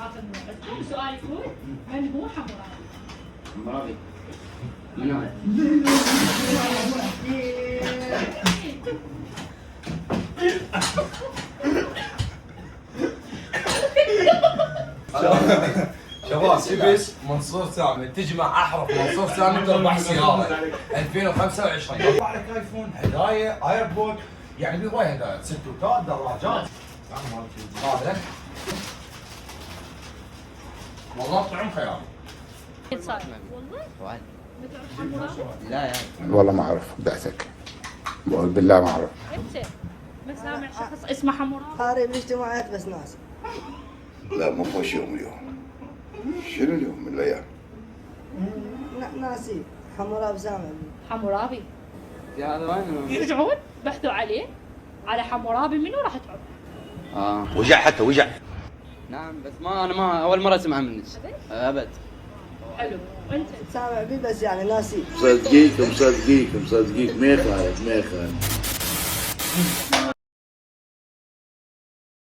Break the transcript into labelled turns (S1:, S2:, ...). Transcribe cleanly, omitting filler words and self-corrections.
S1: اخر نوع. بس سؤال يكون من هو حمورابي؟
S2: حمورابي من هذا؟
S3: شباب شبس منصور سامي تجمع احرف منصور سامي تربح سياره 2025 يطلع لك ايفون هدايا ايربود يعني بهواي هدايا ستوتات دراجات هذا لك والله طعم خيال
S1: والله؟ بتعرف حمورابي؟
S2: لا يا
S4: والله ما اعرف بعتك بقول بالله ما اعرف.
S1: انت ما سامع شخص اسمه حمورابي؟
S5: قاري بالاجتماعات بس ناس.
S6: لا مو خوش يوم اليوم. شنو اليوم من الايام؟
S5: ناسي حمورابي سامع.
S1: حمورابي
S2: يا هذا وين؟
S1: ترجعون بحثوا عليه على حمورابي منو راح تعرف؟
S6: وجع حتى وجع.
S2: نعم بس انا اول مره اسمع منك ابد.
S1: حلو وانت؟
S5: سامع بيه بس يعني ناسي.
S6: مصدقيك ما يخالف ما يخالف.